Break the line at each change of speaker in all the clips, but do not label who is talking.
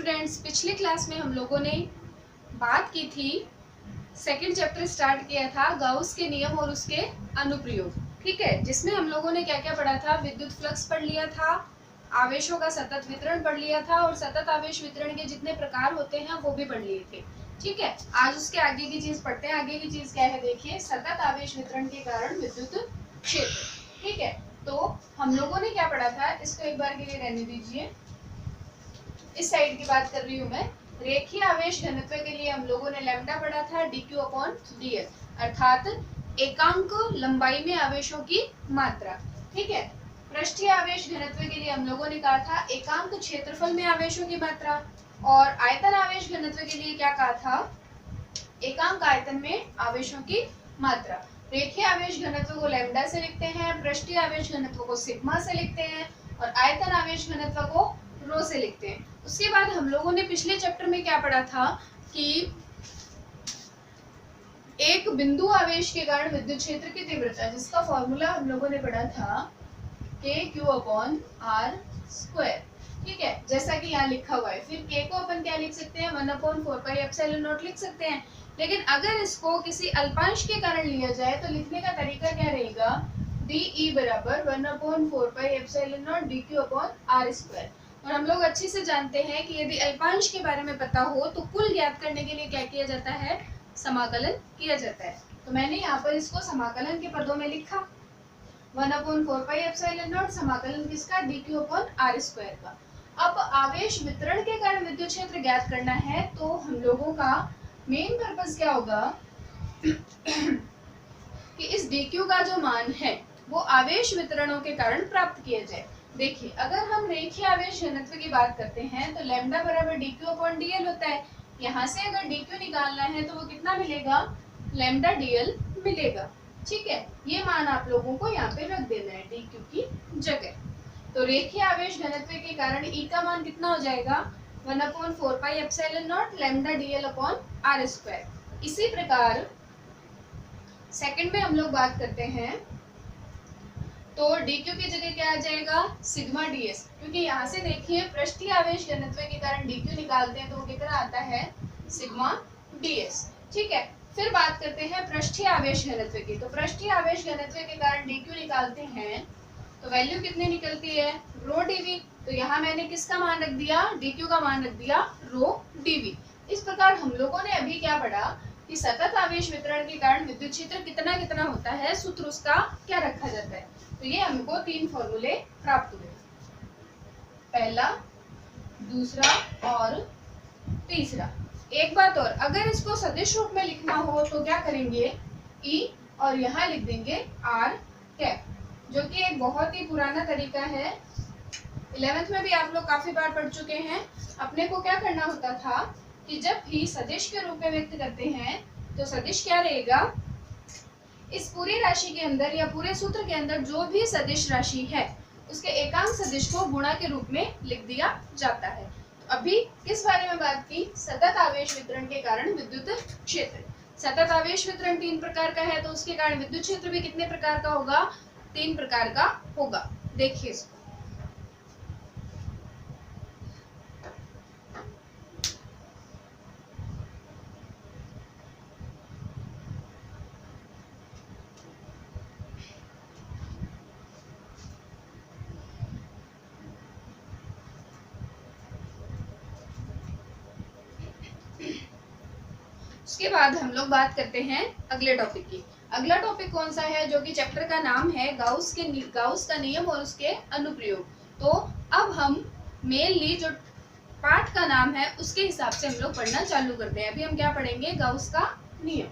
Friends, पिछले class में हम लोगों ने बात की थी, सेकंड चैप्टर स्टार्ट किया था गाउस के नियम और उसके अनुप्रयोग। ठीक है, जिसमें हम लोगों ने क्या क्या पढ़ा था, विद्युत फ्लक्स पढ़ लिया था, आवेशों का सतत वितरण पढ़ लिया था और सतत आवेश वितरण के जितने प्रकार होते हैं वो भी पढ़ लिए थे। ठीक है, आज उसके आगे की चीज पढ़ते हैं। आगे की चीज क्या है, देखिए, सतत आवेश वितरण के कारण विद्युत क्षेत्र। ठीक है, तो हम लोगों ने क्या पढ़ा था, इसको एक बार के लिए रहने दीजिए, इस साइड की बात कर रही हूँ मैं। रेखीय आवेश घनत्व के लिए हम लोगों ने लैम्डा पढ़ा था dq अपॉन dl, अर्थात एकांक लंबाई में आवेशों की मात्रा। ठीक है, पृष्ठीय आवेश घनत्व के लिए हम लोगों ने कहा था एकांक क्षेत्रफल में आवेशों की मात्रा, और आयतन आवेश घनत्व के लिए क्या कहा था, एकांक आयतन में आवेशों की मात्रा। रेखीय आवेश घनत्व को लैम्डा से लिखते हैं, पृष्ठीय आवेश घनत्व को सिग्मा से लिखते हैं और आयतन आवेश घनत्व को रो से लिखते हैं। उसके बाद हम लोगों ने पिछले चैप्टर में क्या पढ़ा था कि एक बिंदु आवेश के कारण विद्युत क्षेत्र की तीव्रता, जिसका फॉर्मूला हम लोगों ने पढ़ा था KQ अपॉन R स्क्वायर। ठीक है, जैसा कि यहाँ लिखा हुआ है। फिर K को अपन क्या लिख सकते हैं, 1 अपॉन 4 पाई एप्सिलॉन नॉट लिख सकते हैं। लेकिन अगर इसको किसी अल्पांश के कारण लिया जाए तो लिखने का तरीका क्या रहेगा, DE बराबर 1 upon 4 pi epsilon not DQ upon R square. और हम लोग अच्छे से जानते हैं कि यदि अल्पांश के बारे में पता हो तो कुल ज्ञात करने के लिए क्या किया जाता है, समाकलन किया जाता है। तो मैंने यहाँ पर इसको समाकलन के पदों में लिखा, 1 अपॉन 4 पाई एप्सिलॉन नॉट समाकलन किसका, DQ अपॉन R स्क्वायर का। अब आवेश वितरण के कारण विद्युत क्षेत्र ज्ञात करना है, तो हम लोगों का मेन पर्पस क्या होगा कि इस DQ का जो मान है वो आवेश वितरणों के कारण प्राप्त किया जाए। देखिए, अगर हम रेखीय आवेश घनत्व की बात करते हैं तो लैम्डा बराबर DQ अपॉन DL होता है। यहाँ से अगर DQ निकालना है तो वो कितना मिलेगा, लैम्डा DL मिलेगा। ठीक है, ये मान आप लोगों को यहाँ पे रख देना है DQ की जगह। तो रेखीय आवेश घनत्व के कारण E का मान कितना हो जाएगा, 1 upon 4 pi epsilon not lambda DL upon R square. इसी प्रकार सेकंड में हम लोग बात करते हैं तो DQ की जगह क्या आ जाएगा, सिग्मा ds, क्योंकि यहाँ से देखिए पृष्ठीय आवेश घनत्व के कारण DQ निकालते हैं तो वो कितना आता है, सिग्मा ds। ठीक है, फिर बात करते हैं पृष्ठीय आवेश घनत्व की। तो पृष्ठीय आवेश घनत्व के कारण DQ निकालते हैं तो वैल्यू कितनी निकलती है, रो dv। तो यहाँ मैंने किसका मान रख दिया, DQ का मान रख दिया रो dv। इस प्रकार हम लोगों ने अभी क्या पढ़ा कि सतत आवेश वितरण के कारण विद्युत क्षेत्र कितना कितना होता है, सूत्र उसका क्या रखा जाता है। तो ये हमको 3 फॉर्मूले प्राप्त हुए, पहला, दूसरा और तीसरा। एक बात और, अगर इसको सदिश रूप में लिखना हो तो क्या करेंगे, E और यहाँ लिख देंगे R कैप, जो कि एक बहुत ही पुराना तरीका है। 11th में भी आप लोग काफी बार पढ़ चुके हैं। अपने को क्या करना होता था कि जब भी सदिश के रूप में व्यक्त करते हैं तो सदिश क्या रहेगा, इस पूरी राशि के अंदर या पूरे सूत्र के अंदर जो भी सदिश राशि है उसके एकांक सदिश को गुणा के रूप में लिख दिया जाता है। तो अभी किस बारे में बात की, सतत आवेश वितरण के कारण विद्युत क्षेत्र। सतत आवेश वितरण 3 प्रकार का है, तो उसके कारण विद्युत क्षेत्र भी कितने प्रकार का होगा, 3 प्रकार का होगा। देखिए इसको, उसके बाद हम लोग बात करते हैं अगले टॉपिक की। अगला टॉपिक कौन सा है, जो कि चैप्टर का नाम है गाउस का नियम और उसके अनुप्रयोग। तो अब हम मेनली जो पाठ का नाम है उसके हिसाब से हम लोग पढ़ना चालू करते हैं। अभी हम क्या पढ़ेंगे, गाउस का नियम।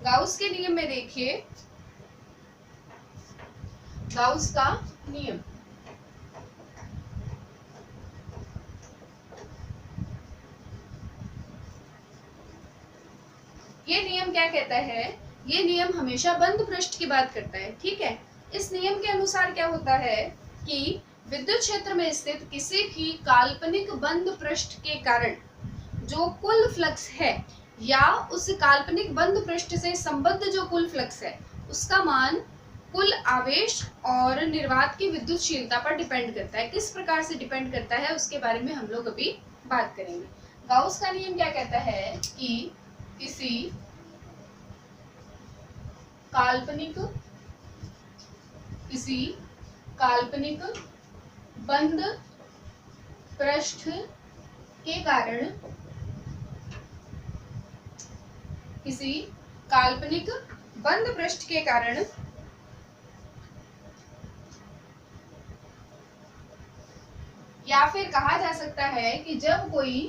गाउस के नियम में देखिए, गाउस का नियम, ये नियम क्या कहता है, ये नियम हमेशा बंद पृष्ठ की बात करता है। ठीक है, इस नियम के अनुसार क्या होता है कि विद्युत क्षेत्र में स्थित किसी भी काल्पनिक बंद पृष्ठ के कारण जो कुल फ्लक्स है या उस काल्पनिक बंद पृष्ठ से संबद्ध जो कुल फ्लक्स है उसका मान कुल आवेश और निर्वात की विद्युतशीलता पर डिपेंड करता है। किस प्रकार से डिपेंड करता है उसके बारे में हम लोग अभी बात करेंगे। गाउस का नियम क्या कहता है कि किसी काल्पनिक बंद पृष्ठ के कारण किसी काल्पनिक बंद पृष्ठ के कारण या फिर कहा जा सकता है कि जब कोई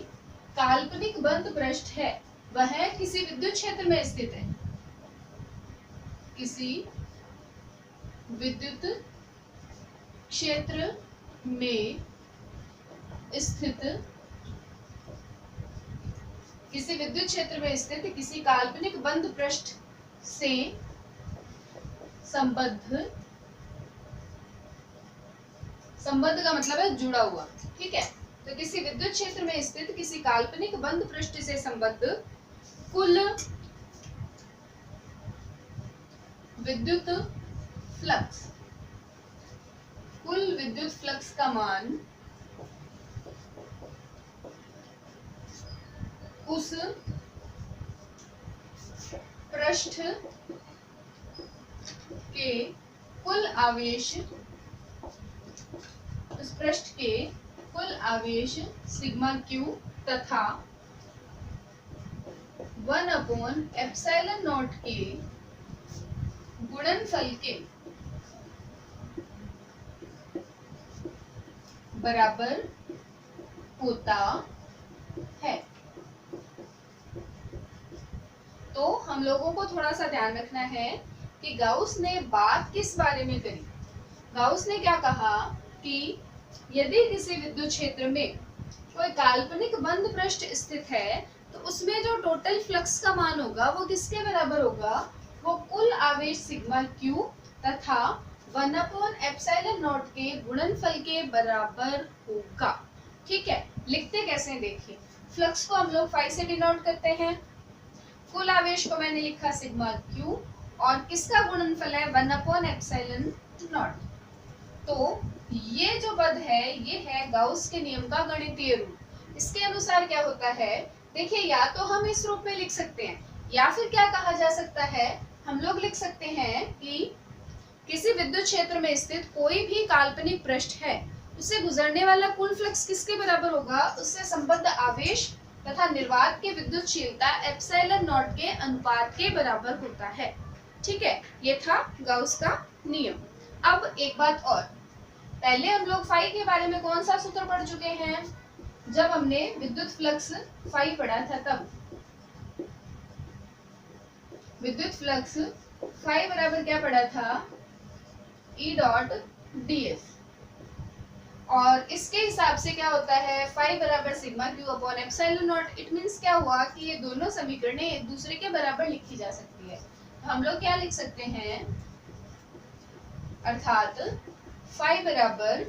काल्पनिक बंद पृष्ठ है वह किसी विद्युत क्षेत्र में स्थित है, किसी विद्युत क्षेत्र में स्थित किसी काल्पनिक बंद पृष्ठ से संबद्ध का मतलब है जुड़ा हुआ, ठीक है। तो किसी विद्युत क्षेत्र में स्थित किसी काल्पनिक बंद पृष्ठ से संबद्ध कुल विद्युत फ्लक्स का मान उस पृष्ठ के कुल आवेश सिग्मा क्यू तथा 1/ε0 के गुणनफल के बराबर होता है। तो हम लोगों को थोड़ा सा ध्यान रखना है कि गाउस ने बात किस बारे में करी। गाउस ने क्या कहा कि यदि किसी विद्युत क्षेत्र में कोई काल्पनिक बंद पृष्ठ स्थित है तो उसमें जो टोटल फ्लक्स का मान होगा वो किसके बराबर होगा, वो कुल आवेश सिग्मा क्यू तथा 1/ε0 के गुणनफल के बराबर होगा, ठीक है। लिखते कैसे देखिए, फ्लक्स को हम लोग फाई से डिनोट करते हैं, कुल आवेश को मैंने लिखा सिग्मा क्यू और किसका गुणनफल है 1/ε0। तो ये जो पद है ये है गाउस के नियम का गणितीय रूप। इसके अनुसार क्या होता है, देखिए या तो हम इस रूप में लिख सकते हैं या फिर क्या कहा जा सकता है, हम लोग लिख सकते हैं कि किसी विद्युत क्षेत्र में स्थित कोई भी काल्पनिक पृष्ठ है उससे गुजरने वाला कुल फ्लक्स किसके बराबर होगा, उससे संबद्ध आवेश तथा निर्वात की विद्युतशीलता ε0 के अनुपात के बराबर होता है, ठीक है। ये था गाउस का नियम। अब एक बात और, पहले हम लोग फाई के बारे में कौन सा सूत्र पढ़ चुके हैं, जब हमने विद्युत फ्लक्स फाई पढ़ा था तब विद्युत फ्लक्स फाई बराबर क्या पढ़ा था, E.ds। और इसके हिसाब से क्या होता है, फाई बराबर sigma q upon ε0। It means क्या हुआ कि ये दोनों समीकरणें एक दूसरे के बराबर लिखी जा सकती है। तो हम लोग क्या लिख सकते हैं, अर्थात फाई बराबर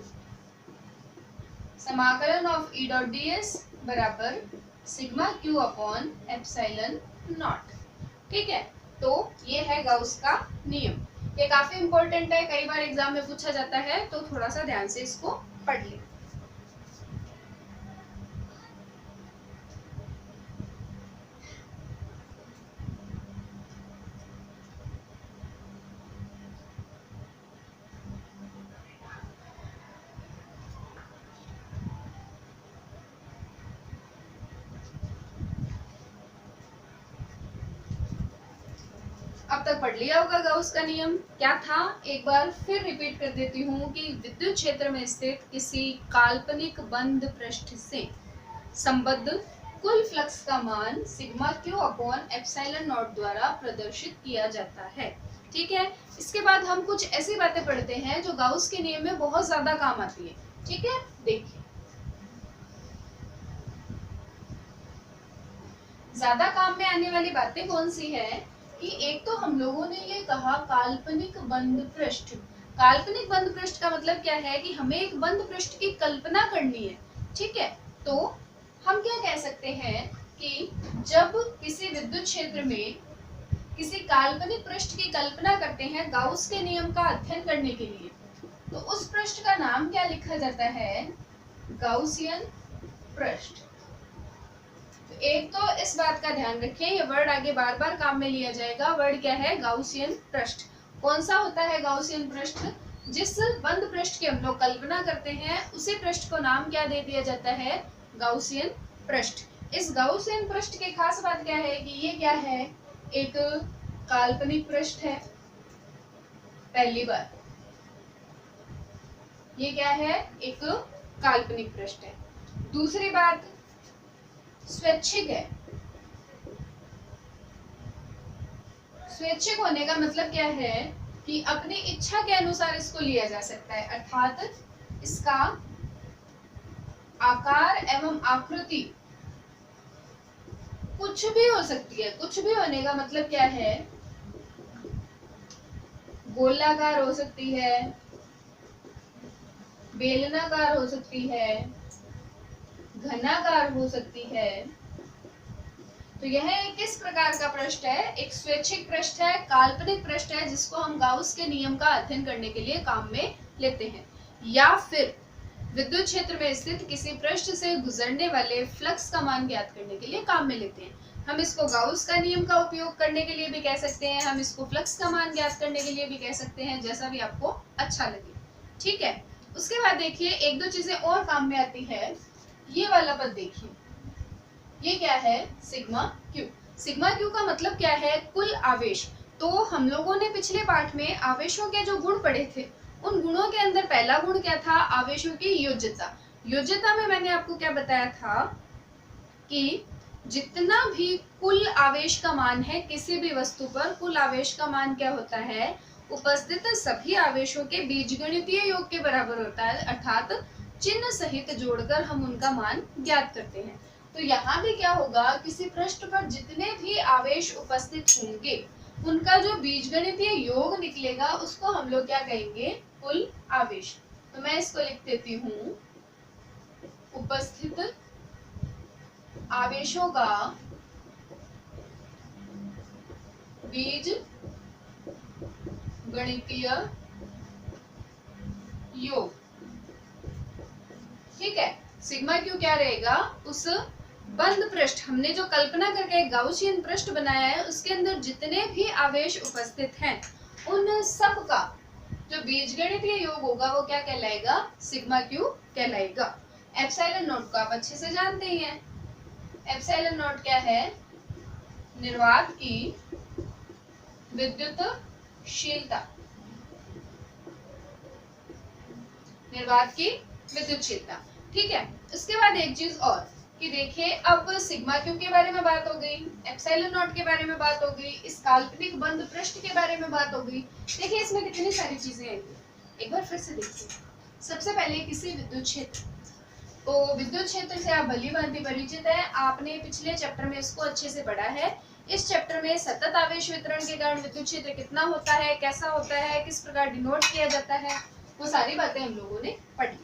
समाकलन ऑफ E.ds बराबर सिग्मा क्यू अपॉन ε0, ठीक है। तो ये है गाउस का नियम। ये काफी इंपॉर्टेंट है, कई बार एग्जाम में पूछा जाता है, तो थोड़ा सा ध्यान से इसको पढ़ लें। अब तक पढ़ लिया होगा गाउस का नियम क्या था, एक बार फिर रिपीट कर देती हूँ कि विद्युत क्षेत्र में स्थित किसी काल्पनिक बंद पृष्ठ से संबद्ध कुल फ्लक्स का मान सिग्मा क्यू अपॉन ε0 द्वारा प्रदर्शित किया जाता है, ठीक है। इसके बाद हम कुछ ऐसी बातें पढ़ते हैं जो गाउस के नियम में बहुत ज्यादा काम आती है, ठीक है। देखिए ज्यादा काम में आने वाली बातें कौन सी है कि एक तो हम लोगों ने ये कहा काल्पनिक बंद पृष्ठ। काल्पनिक बंद पृष्ठ का मतलब क्या है कि हमें एक बंद पृष्ठ की कल्पना करनी है, ठीक है। तो हम क्या कह सकते हैं कि जब किसी विद्युत क्षेत्र में किसी काल्पनिक पृष्ठ की कल्पना करते हैं गाउस के नियम का अध्ययन करने के लिए, तो उस पृष्ठ का नाम क्या लिखा जाता है? गाउसियन पृष्ठ। तो एक तो इस बात का ध्यान रखें, ये वर्ड आगे बार बार काम में लिया जाएगा। वर्ड क्या है? गाउसियन पृष्ठ। कौन सा होता है गाउसियन पृष्ठ? जिस बंद पृष्ठ की हम लोग कल्पना करते हैं उसी पृष्ठ को नाम क्या दे दिया जाता है? गाउसियन पृष्ठ। इस गाउसियन पृष्ठ की खास बात क्या है कि ये क्या है? एक काल्पनिक पृष्ठ है। पहली बात ये क्या है? एक काल्पनिक पृष्ठ है। दूसरी बात, स्वैच्छिक है। स्वैच्छिक होने का मतलब क्या है कि अपनी इच्छा के अनुसार इसको लिया जा सकता है, अर्थात इसका आकार एवं आकृति कुछ भी हो सकती है। कुछ भी होने का मतलब क्या है? गोलाकार हो सकती है, बेलनाकार हो सकती है, घनाकार हो सकती है। तो यह किस प्रकार का पृष्ठ है? एक स्वैच्छिक पृष्ठ है, काल्पनिक पृष्ठ है, जिसको हम गाउस के नियम का अध्ययन करने के लिए काम में लेते हैं। या फिर विद्युत क्षेत्र में स्थित किसी पृष्ठ से गुजरने वाले फ्लक्स का मान ज्ञात करने के लिए काम में लेते हैं। हम इसको गाउस का नियम का उपयोग करने के लिए भी कह सकते हैं, हम इसको फ्लक्स का मान ज्ञात करने के लिए भी कह सकते हैं, जैसा भी आपको अच्छा लगे। ठीक है। उसके बाद देखिए एक दो चीजें और काम में आती है। ये वाला पद देखिए, ये क्या है? Sigma Q. सिग्मा क्यू का मतलब क्या है? कुल आवेश। तो हम लोगों ने पिछले पाठ में आवेशों के जो गुण पढ़े थे, उन गुणों के अंदर पहला गुण क्या था? आवेशों की योज्यता। योज्यता में मैंने आपको क्या बताया था कि जितना भी कुल आवेश का मान है किसी भी वस्तु पर, कुल आवेश का मान क्या होता है? उपस्थित सभी आवेशों के बीजगणितीय योग के बराबर होता है, अर्थात चिन्ह सहित जोड़कर हम उनका मान ज्ञात करते हैं। तो यहाँ भी क्या होगा? किसी पृष्ठ पर जितने भी आवेश उपस्थित होंगे उनका जो बीजगणितीय योग निकलेगा उसको हम लोग क्या कहेंगे? कुल आवेश। तो मैं इसको लिख देती हूँ, उपस्थित आवेशों का बीज गणितीय योग। ठीक है। सिग्मा क्यू क्या रहेगा? उस बंद पृष्ठ, हमने जो कल्पना करके गाउसियन पृष्ठ बनाया है उसके अंदर जितने भी आवेश उपस्थित हैं उन सब का जो बीजगणितीय योग होगा वो क्या कहलाएगा? सिग्मा क्यू कहलाएगा। एप्सिलॉन नॉट को आप अच्छे से जानते ही हैं। एप्सिलॉन नॉट क्या है? निर्वात की विद्युतशीलता। निर्वात की विद्युतशीलता। ठीक है। उसके बाद एक चीज और कि देखिए, अब सिग्मा क्यू के बारे में बात हो गई, एप्सिलॉन नॉट के बारे में बात हो गई, इस काल्पनिक बंद पृष्ठ के बारे में बात हो गई। देखिए इसमें कितनी सारी चीजें आएंगी, एक बार फिर से देखिए। सबसे पहले किसी विद्युत क्षेत्र, तो विद्युत क्षेत्र से आप भली भांति परिचित है, आपने पिछले चैप्टर में इसको अच्छे से पढ़ा है। इस चैप्टर में सतत आवेश वितरण के कारण विद्युत क्षेत्र कितना होता है, कैसा होता है, किस प्रकार डिनोट किया जाता है, वो सारी बातें हम लोगों ने पढ़ी।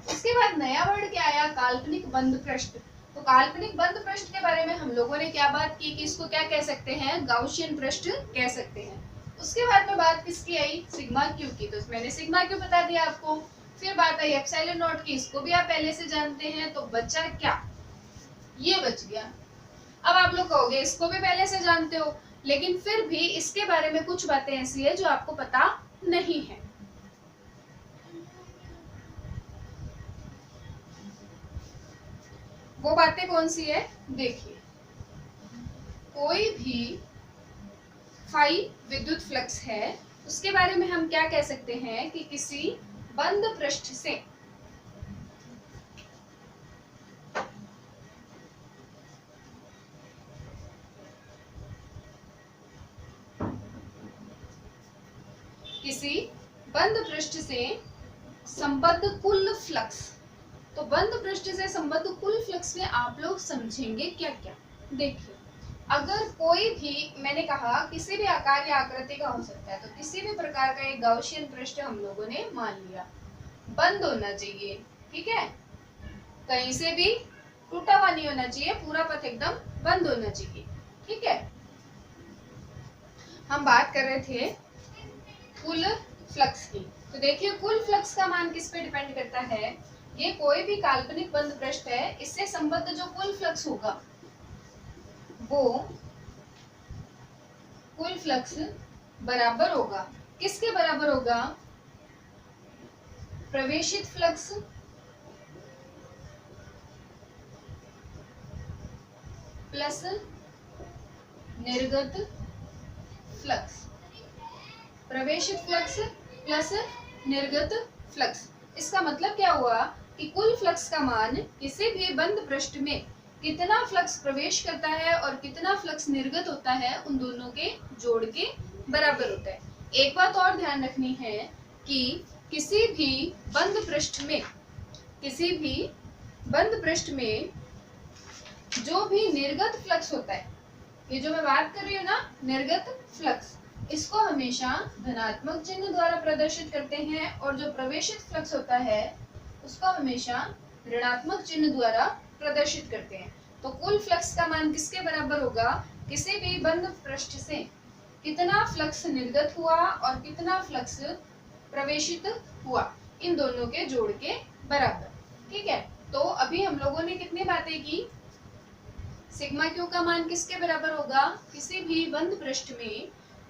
उसके बाद नया वर्ड क्या आया? काल्पनिक बंद पृष्ठ। तो काल्पनिक बंद पृष्ठ के बारे में हम लोगों ने क्या बात की कि इसको क्या कह सकते हैं? गाउसियन पृष्ठ कह सकते हैं। उसके बाद में बात किसकी आई? सिग्मा क्यू की। तो मैंने सिग्मा क्यू बता दिया आपको। फिर बात आई एप्सिलॉन नॉट की, इसको भी आप पहले से जानते हैं। तो बचा क्या? ये बच गया। अब आप लोग कहोगे इसको भी पहले से जानते हो, लेकिन फिर भी इसके बारे में कुछ बातें ऐसी है जो आपको पता नहीं है। वो बातें कौन सी है? देखिए, कोई भी फाई विद्युत फ्लक्स है उसके बारे में हम क्या कह सकते हैं कि किसी बंद पृष्ठ से संबद्ध कुल फ्लक्स। तो बंद पृष्ठ से संबद्ध कुल फ्लक्स में आप लोग समझेंगे क्या क्या? देखिए, अगर कोई भी, मैंने कहा किसी भी आकार या आकृति का हो सकता है, तो किसी भी प्रकार का एक गाउसियन पृष्ठ हम लोगों ने मान लिया, बंद होना चाहिए। ठीक है, कहीं से भी टूटा हुआ नहीं होना चाहिए, पूरा पथ एकदम बंद होना चाहिए। ठीक है, हम बात कर रहे थे कुल फ्लक्स की। तो देखिए कुल फ्लक्स का मान किस पे डिपेंड करता है, ये कोई भी काल्पनिक बंद पृष्ठ है, इससे संबद्ध जो कुल फ्लक्स होगा वो कुल फ्लक्स बराबर होगा, किसके बराबर होगा, प्रवेशित फ्लक्स प्लस निर्गत फ्लक्स, प्रवेशित फ्लक्स प्लस निर्गत फ्लक्स। इसका मतलब क्या हुआ कि कुल फ्लक्स का मान किसी भी बंद पृष्ठ में कितना फ्लक्स प्रवेश करता है और कितना फ्लक्स निर्गत होता है, उन दोनों के जोड़ के बराबर होता है। एक बात और ध्यान रखनी है कि किसी भी बंद पृष्ठ में जो भी निर्गत फ्लक्स होता है, ये जो मैं बात कर रही हूँ ना निर्गत फ्लक्स, इसको हमेशा धनात्मक चिन्ह द्वारा प्रदर्शित करते हैं, और जो प्रवेशित फ्लक्स होता है उसको हमेशा ऋणात्मक चिन्ह द्वारा प्रदर्शित करते हैं। तो कुल फ्लक्स का मान किसके बराबर होगा, किसी भी बंद पृष्ठ से कितना फ्लक्स निर्गत हुआ और कितना फ्लक्स प्रवेशित हुआ, इन दोनों के जोड़ के बराबर। ठीक है, तो अभी हम लोगों ने कितनी बातें की, सिग्मा क्यू का मान किसके बराबर होगा, किसी भी बंद पृष्ठ में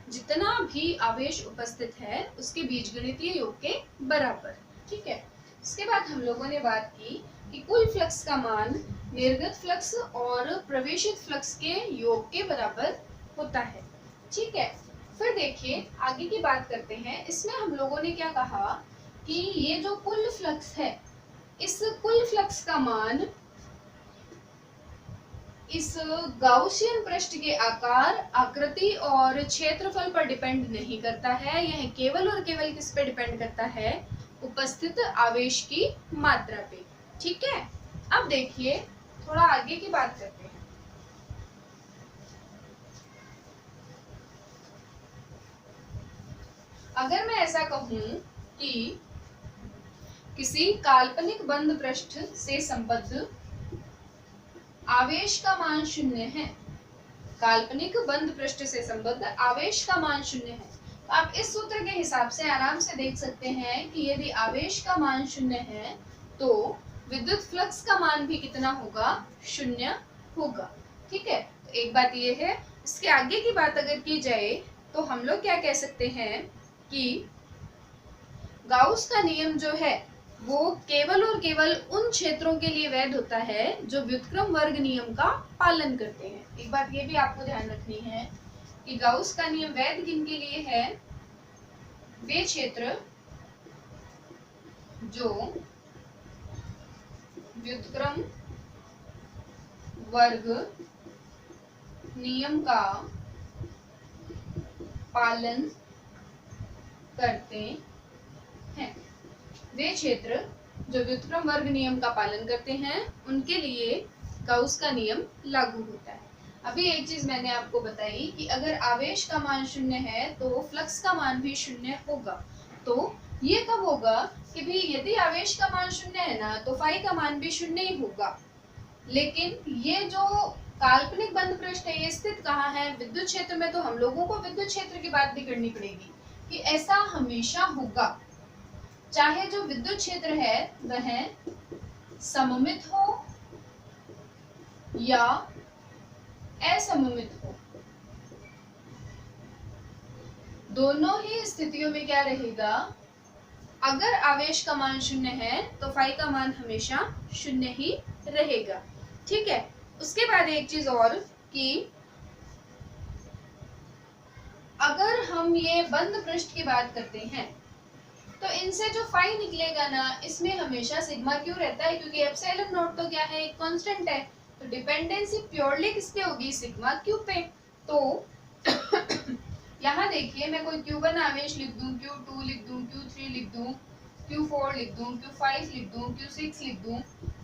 जितना भी आवेश उपस्थित है उसके बीजगणितीय योग के बराबर। ठीक है, इसके बाद हम लोगों ने बात की कि कुल फ्लक्स का मान निर्गत फ्लक्स और प्रवेशित फ्लक्स के योग के बराबर होता है। ठीक है, फिर देखिए आगे की बात करते हैं। इसमें हम लोगों ने क्या कहा कि ये जो कुल फ्लक्स है, इस कुल फ्लक्स का मान इस गाउसियन पृष्ठ के आकार, आकृति और क्षेत्रफल पर डिपेंड नहीं करता है। यह केवल और केवल किस पे डिपेंड करता है, उपस्थित आवेश की मात्रा पे। ठीक है, अब देखिए थोड़ा आगे की बात करते हैं। अगर मैं ऐसा कहूं कि किसी काल्पनिक बंद पृष्ठ से संबद्ध आवेश का मान 0 है, काल्पनिक बंद पृष्ठ से संबद्ध आवेश का मान 0 है, तो आप इस सूत्र के हिसाब से आराम से देख सकते हैं कि यदि आवेश का मान 0 है तो विद्युत फ्लक्स का मान भी कितना होगा, 0 होगा। ठीक है, तो एक बात ये है। इसके आगे की बात अगर की जाए तो हम लोग क्या कह सकते हैं कि गाउस का नियम जो है वो केवल और केवल उन क्षेत्रों के लिए वैध होता है जो व्युत्क्रम वर्ग नियम का पालन करते हैं। एक बात ये भी आपको ध्यान रखनी है कि गाउस का नियम वैध किन के लिए है, वे क्षेत्र जो व्युत्क्रम वर्ग नियम का पालन करते हैं, वे क्षेत्र जो व्युत्क्रम वर्ग नियम का पालन करते हैं उनके लिए गाउस का नियम लागू होता है। अभी एक चीज मैंने आपको बताई कि अगर आवेश का मान 0 है तो फ्लक्स का मान भी 0 होगा। तो ये कब होगा कि भाई यदि आवेश का मान 0 है ना तो फाई का मान भी 0 ही होगा। लेकिन ये जो काल्पनिक बंद पृष्ठ है ये स्थित कहाँ है, विद्युत क्षेत्र में। तो हम लोगों को विद्युत क्षेत्र की बात भी करनी पड़ेगी कि ऐसा हमेशा होगा, चाहे जो विद्युत क्षेत्र है वह सममित हो या असममित हो, दोनों ही स्थितियों में क्या रहेगा, अगर आवेश का मान 0 है तो फाई का मान हमेशा 0 ही रहेगा। ठीक है, उसके बाद एक चीज और कि अगर हम ये बंद पृष्ठ की बात करते हैं तो इनसे जो फाई निकलेगा ना, इसमें हमेशा सिग्मा क्यू रहता है, क्योंकि एप्सिलॉन नॉट तो क्या है, एक कांस्टेंट है। तो डिपेंडेंसी प्योरली किस पे होगी, सिग्मा क्यू पे। तो यहाँ देखिए मैं कोई Q1 आवेश लिख दूं, Q2 लिख दूं, Q3 लिख दूं, Q4 लिख दूं, Q5 लिख दूं, Q6 लिख दूं,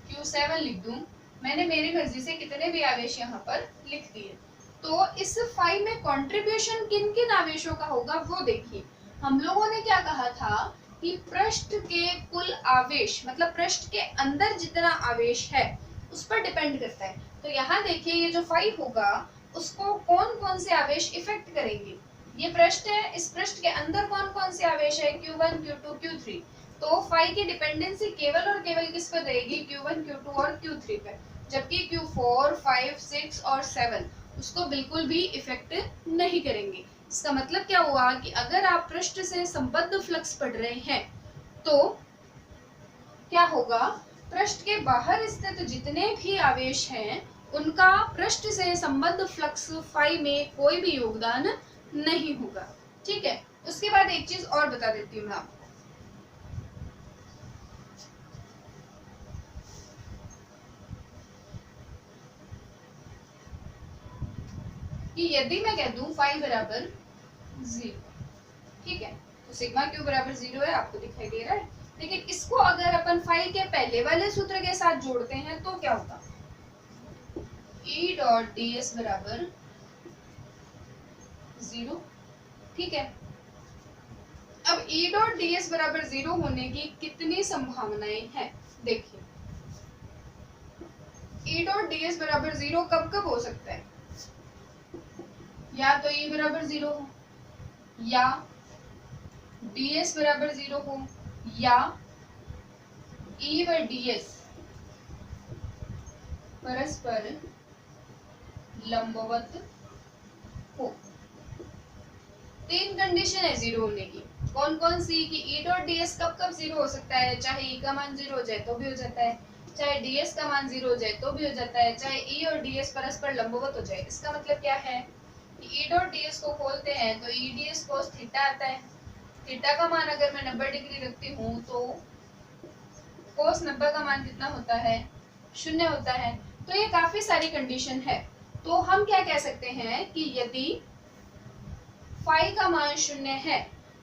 Q7 लिख दूं। मैंने मेरी मर्जी से कितने भी आवेश यहाँ पर लिख दिए। तो इस फाई में कंट्रीब्यूशन किन किन आवेशों का होगा वो देखिए। हम लोगों ने क्या कहा था कि पृष्ठ के कुल आवेश, मतलब पृष्ठ के अंदर जितना आवेश है उस पर डिपेंड करता है। तो यहाँ देखिए ये जो 5 होगा उसको कौन कौन से आवेश इफेक्ट करेंगे। ये पृष्ठ है, इस पृष्ठ के अंदर कौन कौन से आवेश है, Q1, Q2, Q3। तो 5 की डिपेंडेंसी केवल और केवल किस पर रहेगी, Q1, Q2 और Q3 पर, जबकि Q4, 5, 6 और 7 उसको बिल्कुल भी इफेक्ट नहीं करेंगे। इसका मतलब क्या हुआ कि अगर आप पृष्ठ से संबद्ध फ्लक्स पढ़ रहे हैं तो क्या होगा, पृष्ठ के बाहर स्थित जितने भी आवेश हैं उनका पृष्ठ से संबद्ध फ्लक्स फाई में कोई भी योगदान नहीं होगा। ठीक है, उसके बाद एक चीज और बता देती हूँ मैं आपको कि यदि मैं कह दूं फाई बराबर 0, ठीक है, तो सिग्मा क्यू बराबर 0 है, आपको दिखाई दे रहा है। लेकिन इसको अगर अपन फाई के पहले वाले सूत्र के साथ जोड़ते हैं तो क्या होगा, E डॉट डी एस बराबर 0। ठीक है, अब E डॉट डी एस बराबर 0 होने की कितनी संभावनाएं हैं, देखिए E डॉट डी एस बराबर 0 कब कब हो सकता है, या तो E बराबर 0 हो, या ds बराबर 0 हो, या E व ds परस्पर लंबवत हो। तीन कंडीशन है 0 होने की। कौन कौन सी, कि E डॉट ds कब कब 0 हो सकता है, चाहे E का मान 0 हो जाए तो भी हो जाता है, चाहे ds का मान 0 हो जाए तो भी हो जाता है, चाहे E और ds परस्पर लंबवत हो जाए। इसका मतलब क्या है कि E डॉट ds को खोलते हैं तो E ds cos थीटा आता है। थीटा का मान अगर मैं 90 डिग्री रखती हूँ तो cos 90 का मान कितना होता है, 0 होता है। तो ये काफी सारी कंडीशन है। तो हम क्या कह सकते हैं कि यदि फाई का मान 0 है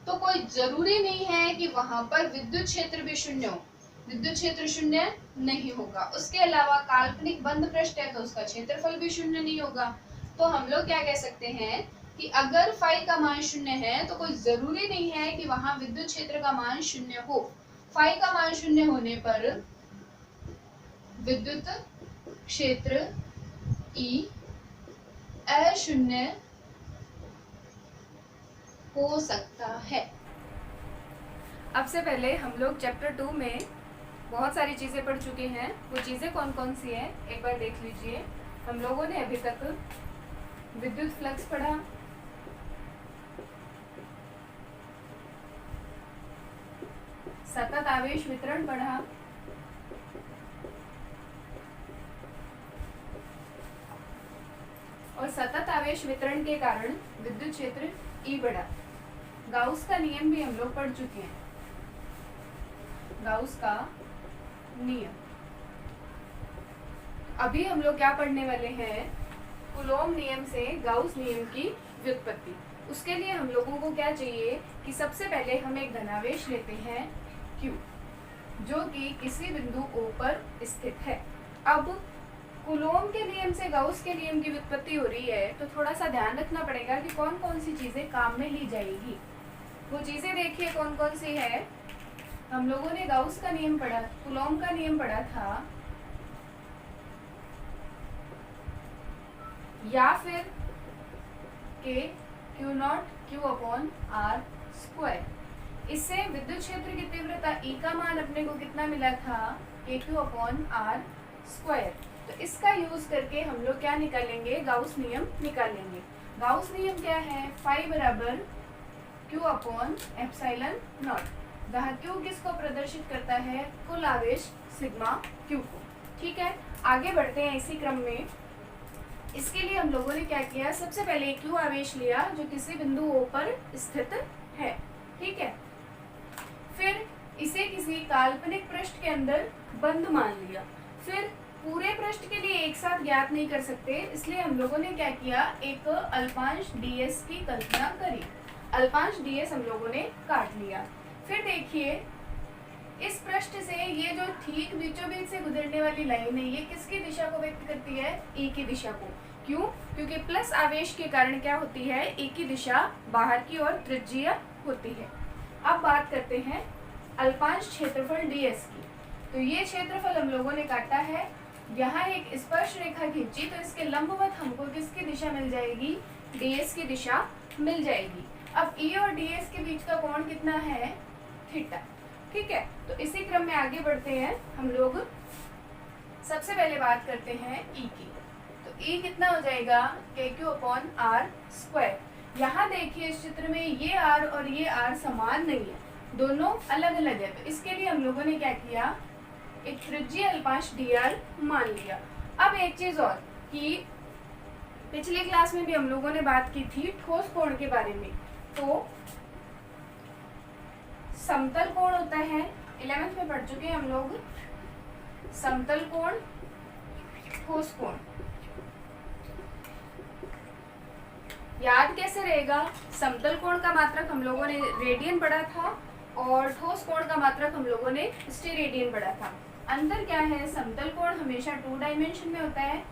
तो कोई जरूरी नहीं है कि वहां पर विद्युत क्षेत्र भी 0 हो। विद्युत क्षेत्र 0 नहीं होगा। उसके अलावा काल्पनिक बंद पृष्ठ है तो उसका क्षेत्रफल भी 0 नहीं होगा। तो हम लोग क्या कह सकते हैं कि अगर फाई का मान 0 है तो कोई जरूरी नहीं है कि वहां विद्युत क्षेत्र का मान 0 हो। फाई का मान 0 होने पर विद्युत क्षेत्र E अशून्य हो सकता है। अब से पहले हम लोग चैप्टर 2 में बहुत सारी चीजें पढ़ चुके हैं। वो चीजें कौन कौन सी हैं एक बार देख लीजिए। हम लोगों ने अभी तक विद्युत फ्लक्स पढ़ा, सतत आवेश वितरण पढ़ा, और सतत आवेश वितरण के कारण विद्युत क्षेत्र E बढ़ा। गाउस का नियम भी हम लोग पढ़ चुके हैं। गाउस का नियम अभी हम लोग क्या पढ़ने वाले हैं, कूलोम नियम से गाउस नियम की व्युत्पत्ति। उसके लिए हम लोगों को क्या चाहिए कि सबसे पहले हम एक धनावेश लेते हैं Q, जो कि किसी बिंदु O पर स्थित है। अब कूलोम के नियम से गाउस के नियम की व्युत्पत्ति हो रही है तो थोड़ा सा ध्यान रखना पड़ेगा कि कौन कौन सी चीजें काम में ली जाएगी। वो चीजें देखिए कौन कौन सी है। हम लोगों ने गाउस का नियम पढ़ा, कूलोम का नियम पढ़ा था, या फिर K Q not Q upon R square. इससे विद्युत क्षेत्र की तीव्रता E का मान अपने को कितना मिला था, KQ अपॉन R स्क्वायर। तो इसका यूज करके हम लोग क्या निकालेंगे, गाउस नियम निकालेंगे। गाउस नियम क्या है, फाई बराबर Q अपॉन एप्सिलॉन नॉट, जहाँ Q किसको प्रदर्शित करता है, कुल आवेश सिग्मा Q को। ठीक है, आगे बढ़ते हैं इसी क्रम में। इसके लिए हम लोगों ने क्या किया, सबसे पहले Q आवेश लिया जो किसी बिंदु O पर स्थित है। ठीक है, फिर इसे किसी काल्पनिक पृष्ठ के अंदर बंद मान लिया। फिर पूरे पृष्ठ के लिए एक साथ ज्ञात नहीं कर सकते, इसलिए हम लोगों ने क्या किया, एक अल्पांश ds की कल्पना करी। अल्पांश ds हम लोगों ने काट लिया। फिर देखिए इस पृष्ठ से ये जो ठीक बीचों बीच से गुजरने वाली लाइन है, ये किसकी दिशा को व्यक्त करती है, E की दिशा को। क्यों, क्योंकि प्लस आवेश के कारण क्या होती है, E की दिशा बाहर की ओर त्रिज्यीय होती है। अब बात करते हैं अल्पांश क्षेत्रफल ds की। तो ये क्षेत्रफल हम लोगों ने काटा है यहाँ एक स्पर्श रेखा खींची तो इसके लंबवत हमको किसकी दिशा मिल जाएगी, ds की दिशा मिल जाएगी। अब E और ds के बीच का कोण कितना है, थीटा। ठीक है, तो इसी क्रम में आगे बढ़ते हैं हम लोग। सबसे पहले बात करते हैं E की। तो E कितना हो जाएगा, KQ/r²। यहाँ देखिए इस चित्र में ये r और ये r समान नहीं है, दोनों अलग अलग है। तो इसके लिए हम लोगों ने क्या किया, एक त्रिज्यीय अल्पांश dr मान लिया। अब एक चीज और कि पिछली क्लास में भी हम लोगों ने बात की थी ठोस कोण के बारे में। तो समतल कोण होता है, 11th में पढ़ चुके हैं हम लोग, समतल कोण, ठोस कोण। याद कैसे रहेगा, समतल कोण का मात्रक हम लोगों ने रेडियन पढ़ा था और ठोस कोण का मात्रक हम लोगों ने स्टेरेडियन पढ़ा था। अंतर क्या है, समतल कोण हमेशा 2 डायमेंशन में होता है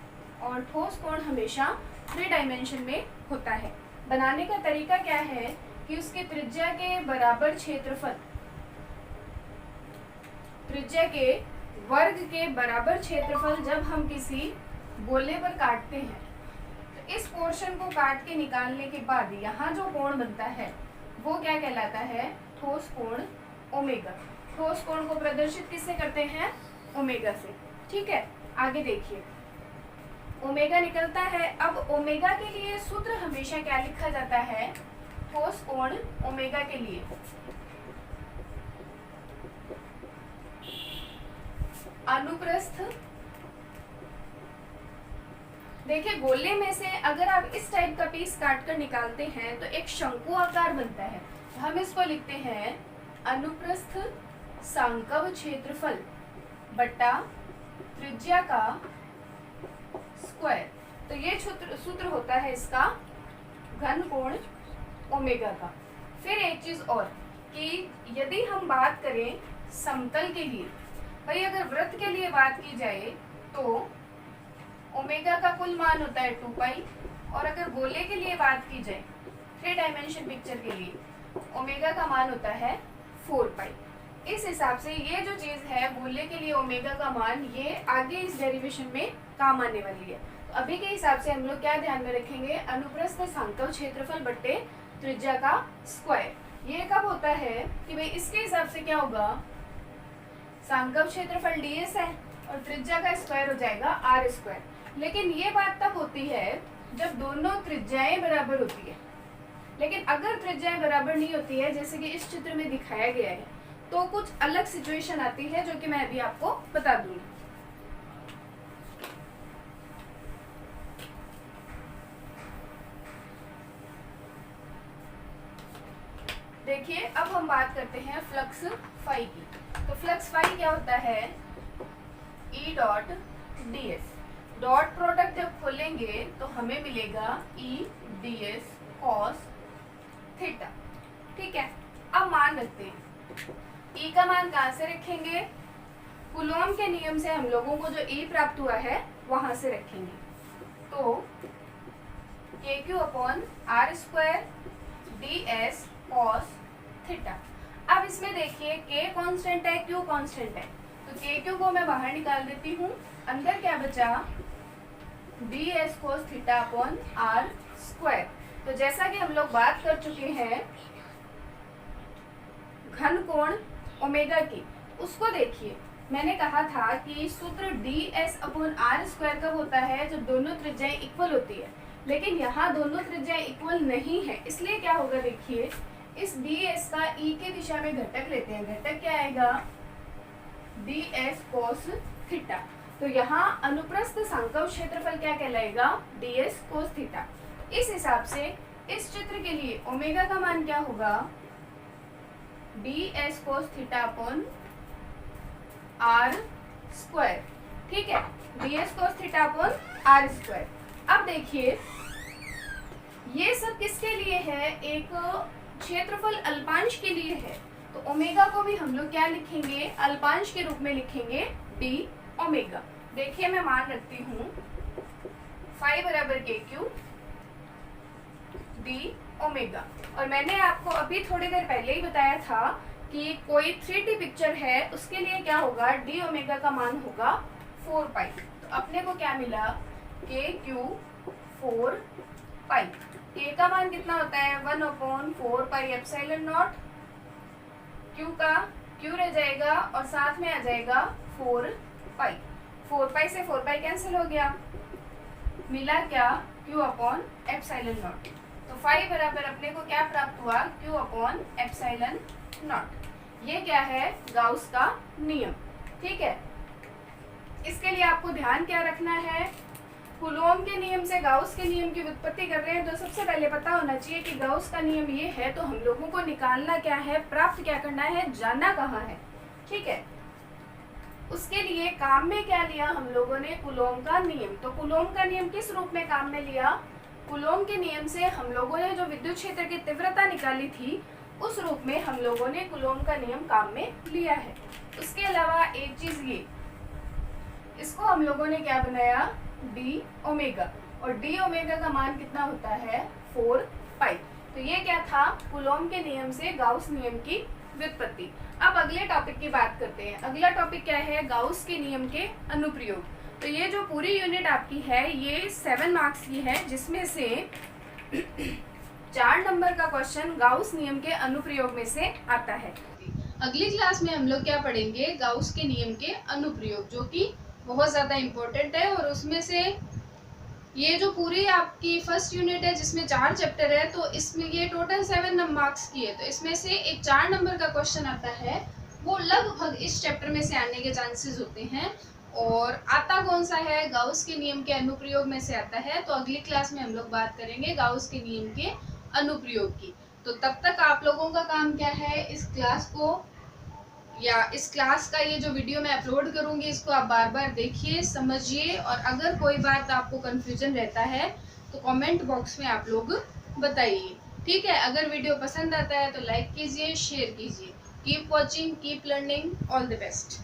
और ठोस कोण हमेशा 3 डायमेंशन में होता है। बनाने का तरीका क्या है कि उसके त्रिज्या के बराबर क्षेत्रफल, त्रिज्या के वर्ग के बराबर क्षेत्रफल जब हम किसी गोले पर काटते हैं तो इस पोर्शन को काट के निकालने के बाद यहाँ जो कोण बनता है वो क्या कहलाता है, ठोस कोण ओमेगा। ठोस कोण को प्रदर्शित किससे करते हैं, ओमेगा से। ठीक है, आगे देखिए ओमेगा निकलता है। अब ओमेगा के लिए सूत्र हमेशा क्या लिखा जाता है, ठोस कोण ओमेगा के लिए अनुप्रस्थ। देखिए गोले में से अगर आप इस टाइप का पीस काट कर निकालते हैं तो एक शंकु आकार बनता है। हम इसको लिखते हैं अनुप्रस्थ सांकव क्षेत्रफल बटा त्रिज्या का स्क्वायर। तो ये सूत्र होता है इसका घन कोण ओमेगा का। फिर एक चीज और कि यदि हम बात करें समतल के लिए, भाई अगर वृत्त के लिए बात की जाए तो ओमेगा का कुल मान होता है 2 पाई, और अगर गोले के लिए बात की जाए 3 डायमेंशन पिक्चर के लिए ओमेगा का मान होता है 4 पाई। इस हिसाब से ये जो चीज है गोले के लिए ओमेगा का मान, ये आगे इस डेरिवेशन में काम आने वाली है। तो अभी के हिसाब से हम लोग क्या ध्यान में रखेंगे, अनुप्रस्थ सांकव क्षेत्रफल बट्टे त्रिज्या का स्क्वायर। ये कब होता है कि भाई इसके हिसाब से क्या होगा, सांकव क्षेत्रफल ds है और त्रिज्या का स्क्वायर हो जाएगा r²। लेकिन ये बात तब होती है जब दोनों त्रिज्याएं बराबर होती है। लेकिन अगर त्रिज्याएं बराबर नहीं होती है, जैसे कि इस चित्र में दिखाया गया है, तो कुछ अलग सिचुएशन आती है जो कि मैं अभी आपको बता दूंगी। देखिए अब हम बात करते हैं फ्लक्स फाई की। तो फ्लक्स फाई क्या होता है, E dot ds। Dot product जब खोलेंगे तो हमें मिलेगा E ds cos थीटा। ठीक है, अब मान रखते हैं E का मान कहाँ से रखेंगे, कूलॉम के नियम से हम लोगों को जो E प्राप्त हुआ है वहां से रखेंगे। तो KQ/r² ds cos थीटा। अब इसमें देखिए K कांस्टेंट है, Q कांस्टेंट है, तो KQ को मैं बाहर निकाल देती हूँ। अंदर क्या बचा, ds cos θ/r²। तो जैसा कि हम लोग बात कर चुके हैं घन कोण ओमेगा की, उसको देखिए मैंने कहा था कि सूत्र ds/r² कब होता है, जब दोनों त्रिज्याएं इक्वल होती है। लेकिन यहाँ दोनों त्रिज्याएं इक्वल नहीं है, इसलिए क्या होगा, देखिए इस ds का E की दिशा में घटक लेते हैं। घटक क्या आएगा, ds cos थीटा। तो यहाँ अनुप्रस्थ सांकव क्षेत्रफल क्या कहलाएगा, ds cos थीटा। इस हिसाब से इस चित्र के लिए ओमेगा का मान क्या होगा, ds cos θ/r²। ठीक है, ds cos θ/r²। अब देखिए ये सब किसके लिए है, एक क्षेत्रफल अल्पांश के लिए है। तो ओमेगा को भी हम लोग क्या लिखेंगे, अल्पांश के रूप में लिखेंगे d ओमेगा। देखिए मैं मान रखती हूँ फाई बराबर KQ d ओमेगा। और मैंने आपको अभी थोड़ी देर पहले ही बताया था कि कोई 3D पिक्चर है उसके लिए क्या होगा, d ओमेगा का मान होगा 4 पाई। तो अपने को क्या मिला, के क्यू 4 पाई। के का मान कितना होता है 1/4 पाई एप्सिलॉन नॉट, क्यू का क्यू रह जाएगा और साथ में आ जाएगा 4 पाई। 4 पाई से 4 पाई कैंसिल हो गया, मिला क्या क्यू अपॉन एप्सिलॉन नॉट। तो फाई बराबर अपने को क्या प्राप्त हुआ, क्यू अपॉन एप्सिलॉन नॉट। ये क्या है, गाउस का नियम। ठीक है, इसके लिए आपको ध्यान क्या रखना है, कूलोम के नियम से गाउस के नियम की व्युत्पत्ति कर रहे हैं तो सबसे पहले पता होना चाहिए कि गाउस का नियम ये है, तो हम लोगों को निकालना क्या है, प्राप्त क्या करना है, जाना कहाँ है। ठीक है, उसके लिए काम में क्या लिया हम लोगों ने, कूलोम का नियम। तो कूलोम का नियम किस रूप में काम में लिया, कूलोम के नियम से हम लोगों ने जो विद्युत क्षेत्र की तीव्रता निकाली थी उस रूप में हम लोगों ने कूलोम का नियम काम में लिया है। उसके अलावा एक चीज ये, इसको हम लोगों ने क्या बनाया, डी ओमेगा, और डी ओमेगा का मान कितना होता है 4 पाई। तो ये क्या था, कूलोम के नियम से गाउस नियम की व्युत्पत्ति। अब अगले टॉपिक की बात करते हैं। अगला टॉपिक क्या है, गाउस के नियम के अनुप्रयोग। तो ये जो पूरी यूनिट आपकी है ये 7 मार्क्स की है, जिसमें से 4 नंबर का क्वेश्चन गाउस नियम के अनुप्रयोग में से आता है। अगली क्लास में हम लोग क्या पढ़ेंगे, गाउस के नियम के अनुप्रयोग, जो कि बहुत ज़्यादा इम्पोर्टेंट है। और उसमें से ये जो पूरी आपकी फर्स्ट यूनिट है जिसमें 4 चैप्टर है, तो इसमें ये टोटल 7 मार्क्स की है, तो इसमें से एक 4 नंबर का क्वेश्चन आता है, वो लगभग इस चैप्टर में से आने के चांसेस होते हैं। और आता कौन सा है, गाउस के नियम के अनुप्रयोग में से आता है। तो अगली क्लास में हम लोग बात करेंगे गाउस के नियम के अनुप्रयोग की। तो तब तक आप लोगों का काम क्या है, इस क्लास को या इस क्लास का ये जो वीडियो मैं अपलोड करूंगी इसको आप बार बार देखिए, समझिए, और अगर कोई बात आपको कंफ्यूजन रहता है तो कमेंट बॉक्स में आप लोग बताइए। ठीक है, अगर वीडियो पसंद आता है तो लाइक कीजिए, शेयर कीजिए। Keep watching, keep learning, all the best.